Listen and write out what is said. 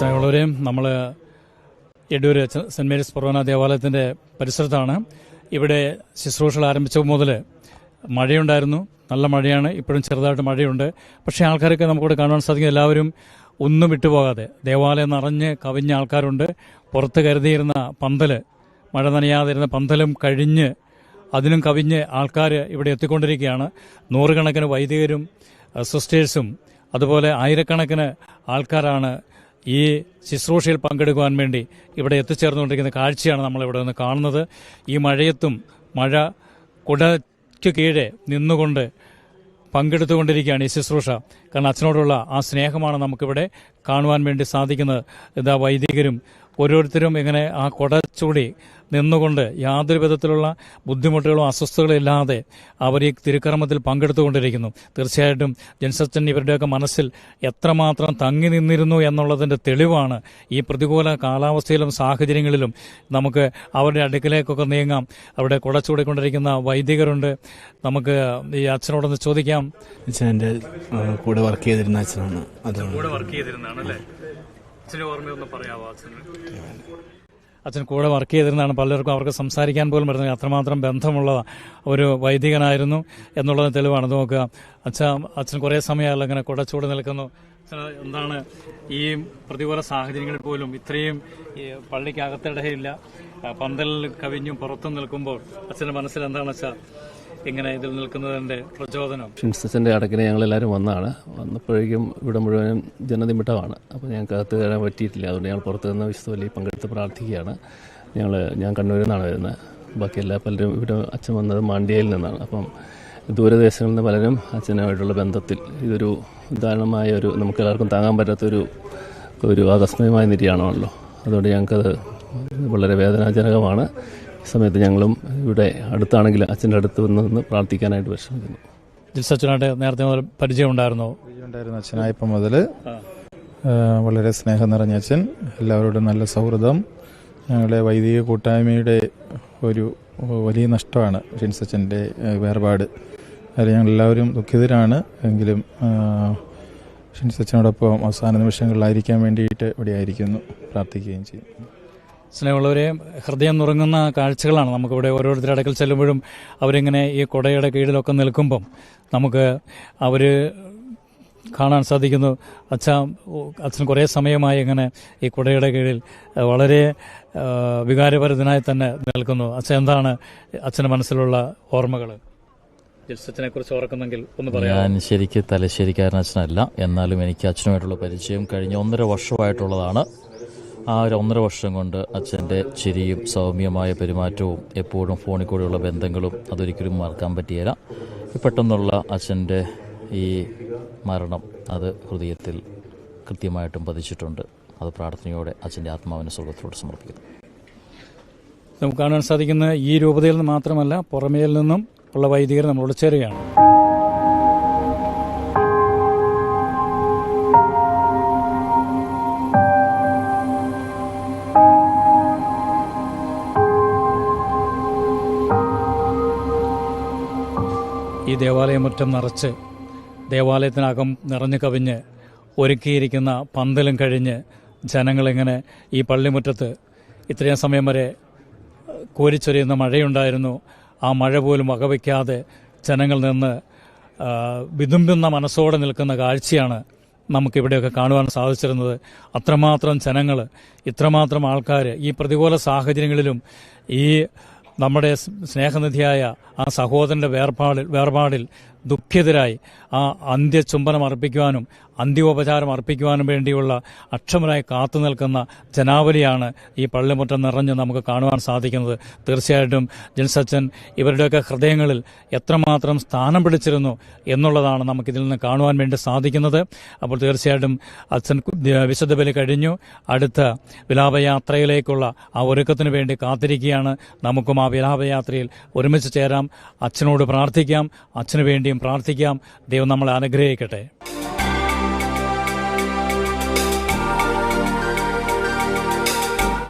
സ്നേഹമുള്ളവരെയും നമ്മൾ Edoor saint Mary's ഫൊറോന ദേവാലയത്തിന്റെ പരിസരത്താണ്. ഇവിടെ ശുശ്രൂഷകൾ ആരംഭിച്ചപ്പോൾ മുതൽ മഴയുണ്ടായിരുന്നു. നല്ല മഴയാണ്, ഇപ്പോഴും ചെറുതായിട്ട് മഴയുണ്ട്. പക്ഷേ ആൾക്കാരൊക്കെ നമുക്കിവിടെ കാണുവാൻ സാധിക്കും. എല്ലാവരും ഒന്നും വിട്ടുപോകാതെ ദേവാലയം നിറഞ്ഞ് കവിഞ്ഞ ആൾക്കാരുണ്ട്. പുറത്ത് കരുതിയിരുന്ന പന്തൽ, മഴ നനയാതിരുന്ന പന്തലും കഴിഞ്ഞ് അതിനും കവിഞ്ഞ് ആൾക്കാർ ഇവിടെ എത്തിക്കൊണ്ടിരിക്കുകയാണ്. നൂറുകണക്കിന് വൈദികരും സിസ്റ്റേഴ്സും അതുപോലെ ആയിരക്കണക്കിന് ആൾക്കാരാണ് ഈ ശുശ്രൂഷയിൽ പങ്കെടുക്കുവാൻ വേണ്ടി ഇവിടെ എത്തിച്ചേർന്നുകൊണ്ടിരിക്കുന്ന കാഴ്ചയാണ് നമ്മളിവിടെ നിന്ന് കാണുന്നത്. ഈ മഴയത്തും മഴ കുടയ്ക്ക് കീഴെ നിന്നുകൊണ്ട് പങ്കെടുത്തുകൊണ്ടിരിക്കുകയാണ് ഈ ശുശ്രൂഷ. കാരണം അച്ഛനോടുള്ള ആ സ്നേഹമാണ് നമുക്കിവിടെ കാണുവാൻ വേണ്ടി സാധിക്കുന്നത്. ഇതാ വൈദികരും ഓരോരുത്തരും ഇങ്ങനെ ആ കുടച്ചൂടി നിന്നുകൊണ്ട് യാതൊരു വിധത്തിലുള്ള ബുദ്ധിമുട്ടുകളോ അസ്വസ്ഥതകളോ ഇല്ലാതെ അവർ ഈ തിരുക്കർമ്മത്തിൽ പങ്കെടുത്തുകൊണ്ടിരിക്കുന്നു. തീർച്ചയായിട്ടും ജെൻസച്ചൻ ഇവരുടെയൊക്കെ മനസ്സിൽ എത്രമാത്രം തങ്ങി നിന്നിരുന്നു എന്നുള്ളതിൻ്റെ തെളിവാണ് ഈ പ്രതികൂല കാലാവസ്ഥയിലും സാഹചര്യങ്ങളിലും നമുക്ക് അവരുടെ അടുക്കിലേക്കൊക്കെ നീങ്ങാം. അവിടെ കുടച്ചൂടിക്കൊണ്ടിരിക്കുന്ന വൈദികരുണ്ട്. നമുക്ക് ഈ അച്ഛനോടൊന്ന് ചോദിക്കാം. എൻ്റെ കൂടെ വർക്ക് ചെയ്തിരുന്ന അച്ഛനാണ്. കൂടെ വർക്ക് ചെയ്തിരുന്നതാണല്ലേ? അച്ഛൻ്റെ ഓർമ്മയൊന്ന് പറയാമോ? അച്ഛൻ കൂടെ വർക്ക് ചെയ്തിരുന്നതാണ്. പലർക്കും അവർക്ക് സംസാരിക്കാൻ പോലും പറ്റുന്നത് അത്രമാത്രം ബന്ധമുള്ള ഒരു വൈദികനായിരുന്നു എന്നുള്ളത് തെളിവാണ്. നോക്കുക, അച്ഛൻ കുറേ സമയമല്ല ഇങ്ങനെ കുടച്ചൂട് നിൽക്കുന്നു. എന്താണ് ഈ പ്രതികൂല സാഹചര്യങ്ങളിൽ പോലും ഇത്രയും പള്ളിക്കകത്തിടയില്ല, പന്തലിൽ കവിഞ്ഞും പുറത്തും നിൽക്കുമ്പോൾ അച്ഛൻ്റെ മനസ്സിൽ എന്താണ് അച്ഛാ ഇങ്ങനെ ഇതിൽ നിൽക്കുന്നതിന്റെ പ്രചോദനം? ഷിൻസച്ചൻ്റെ അടക്കിനെ ഞങ്ങളെല്ലാവരും വന്നപ്പോഴേക്കും ഇവിടെ മുഴുവൻ ജനനിമിട്ടമാണ്. അപ്പോൾ ഞങ്ങൾക്ക് അകത്ത് കയറാൻ പറ്റിയിട്ടില്ല. അതുകൊണ്ട് ഞങ്ങൾ പുറത്തു നിന്ന് വിശുദ്ധ ബലിയിൽ പങ്കെടുത്ത് പ്രാർത്ഥിക്കുകയാണ്. ഞാൻ കണ്ണൂരിൽ നിന്നാണ് വരുന്നത്. ബാക്കി പലരും ഇവിടെ അച്ഛൻ വന്നത് മാണ്ഡ്യയിൽ നിന്നാണ്. അപ്പം ദൂരദേശങ്ങളിൽ നിന്ന് പലരും അച്ഛനുമായിട്ടുള്ള ബന്ധത്തിൽ ഇതൊരു ഉദാഹരണമായ നമുക്ക് എല്ലാവർക്കും താങ്ങാൻ പറ്റാത്തൊരു ആകസ്മികമായ നിര്യാണമാണല്ലോ. അതുകൊണ്ട് ഞങ്ങൾക്കത് വളരെ വേദനാജനകമാണ്. ഈ സമയത്ത് ഞങ്ങളും ഇവിടെ അടുത്താണെങ്കിൽ അച്ഛൻ്റെ അടുത്ത് നിന്ന് പ്രാർത്ഥിക്കാനായിട്ട് പരിശ്രമിക്കുന്നു. ജിൽസച്ചനായിട്ട് നേരത്തെ മുതൽ പരിചയമുണ്ടായിരുന്നു? അച്ഛനായപ്പോൾ മുതൽ വളരെ സ്നേഹം നിറഞ്ഞ അച്ഛൻ, എല്ലാവരോടും നല്ല സൗഹൃദം. ഞങ്ങളുടെ വൈദിക കൂട്ടായ്മയുടെ ഒരു വലിയ നഷ്ടമാണ് ഷിൻസച്ചൻ്റെ വേർപാട്. അതിൽ ഞങ്ങളെല്ലാവരും ദുഃഖിതരാണ്. എങ്കിലും ഷിൻസച്ചനോടൊപ്പം അവസാന നിമിഷങ്ങളിലായിരിക്കാൻ വേണ്ടിയിട്ട് ഇവിടെ ആയിരിക്കുന്നു, പ്രാർത്ഥിക്കുകയും ചെയ്യും. സ്നേഹമുള്ളവരെ, ഹൃദയം നുറങ്ങുന്ന കാഴ്ചകളാണ് നമുക്കിവിടെ ഓരോരുത്തരുടെ അടുക്കൽ ചെല്ലുമ്പോഴും. അവരിങ്ങനെ ഈ കുടയുടെ കീഴിലൊക്കെ നിൽക്കുമ്പം നമുക്ക് അവർ കാണാൻ സാധിക്കുന്നു. അച്ഛൻ കുറേ സമയമായി ഇങ്ങനെ ഈ കുടയുടെ കീഴിൽ വളരെ വികാരഭരിതനായി തന്നെ നിൽക്കുന്നു. എന്താണ് അച്ഛൻ്റെ മനസ്സിലുള്ള ഓർമ്മകൾ? ജിൽസച്ചനെ കുറിച്ച് ഓർക്കുന്നെങ്കിൽ ഒന്ന് പറയാം. ഞാൻ ശരിക്കും തലശ്ശേരിക്കാരൻ അച്ഛനല്ല, എന്നാലും എനിക്ക് അച്ഛനുമായിട്ടുള്ള പരിചയം കഴിഞ്ഞ 1.5 വർഷമായിട്ടുള്ളതാണ്. ആ ഒരു 1.5 വർഷം കൊണ്ട് അച്ഛൻ്റെ ചിരിയും സൗമ്യമായ പെരുമാറ്റവും എപ്പോഴും ഫോണിൽ കൂടെയുള്ള ബന്ധങ്ങളും അതൊരിക്കലും മറക്കാൻ പറ്റിയില്ല. പെട്ടെന്നുള്ള അച്ഛൻ്റെ ഈ മരണം അത് ഹൃദയത്തിൽ കൃത്യമായിട്ടും പതിച്ചിട്ടുണ്ട്. അത് പ്രാർത്ഥനയോടെ അച്ഛൻ്റെ ആത്മാവിനെ സ്വർഗ്ഗത്തിലോട്ട് സമർപ്പിക്കുന്നു. നമുക്ക് കാണാൻ സാധിക്കുന്ന ഈ രൂപതയിൽ നിന്ന് മാത്രമല്ല, പുറമേയിൽ നിന്നും ഉള്ള വൈദികർ നമ്മളോട് ചേരുകയാണ്. ഈ ദേവാലയമുറ്റം നിറച്ച് ദേവാലയത്തിനകം നിറഞ്ഞു കവിഞ്ഞ് ഒരുക്കിയിരിക്കുന്ന പന്തലും കഴിഞ്ഞ് ജനങ്ങളിങ്ങനെ ഈ പള്ളിമുറ്റത്ത് ഇത്രയും സമയം വരെ കോരിച്ചൊരിയുന്ന മഴയുണ്ടായിരുന്നു. ആ മഴ പോലും വകവയ്ക്കാതെ ജനങ്ങൾ നിന്ന് വിതുമ്പുന്ന മനസ്സോടെ നിൽക്കുന്ന കാഴ്ചയാണ് നമുക്കിവിടെയൊക്കെ കാണുവാൻ സാധിച്ചിരുന്നത്. അത്രമാത്രം ജനങ്ങൾ, ഇത്രമാത്രം ആൾക്കാർ ഈ പ്രതികൂല സാഹചര്യങ്ങളിലും ഈ നമ്മുടെ സ്നേഹനിധിയായ ആ സഹോദരന്റെ വേർപാടിൽ ദുഃഖിതരായി ആ അന്ത്യചുംബനം അർപ്പിക്കുവാനും അന്ത്യോപചാരം അർപ്പിക്കുവാനും വേണ്ടിയുള്ള അക്ഷമരായി കാത്തു നിൽക്കുന്ന ജനാവലിയാണ് ഈ പള്ളിമുറ്റം നിറഞ്ഞ് നമുക്ക് കാണുവാൻ സാധിക്കുന്നത്. തീർച്ചയായിട്ടും ജിൻസച്ചൻ ഇവരുടെയൊക്കെ ഹൃദയങ്ങളിൽ എത്രമാത്രം സ്ഥാനം പിടിച്ചിരുന്നു എന്നുള്ളതാണ് നമുക്കിതിൽ നിന്ന് കാണുവാൻ വേണ്ടി സാധിക്കുന്നത്. അപ്പോൾ തീർച്ചയായിട്ടും അച്ഛൻ വിശുദ്ധ ബലി കഴിഞ്ഞു, അടുത്ത വിലാപയാത്രയിലേക്കുള്ള ആ ഒരുക്കത്തിന് വേണ്ടി കാത്തിരിക്കുകയാണ്. നമുക്കും ആ വിലാപയാത്രയിൽ ഒരുമിച്ച് ചേരാം, അച്ഛനോട് പ്രാർത്ഥിക്കാം, അച്ഛനു വേണ്ടിയും പ്രാർത്ഥിക്കാം. ദൈവം നമ്മളെ അനുഗ്രഹിക്കട്ടെ.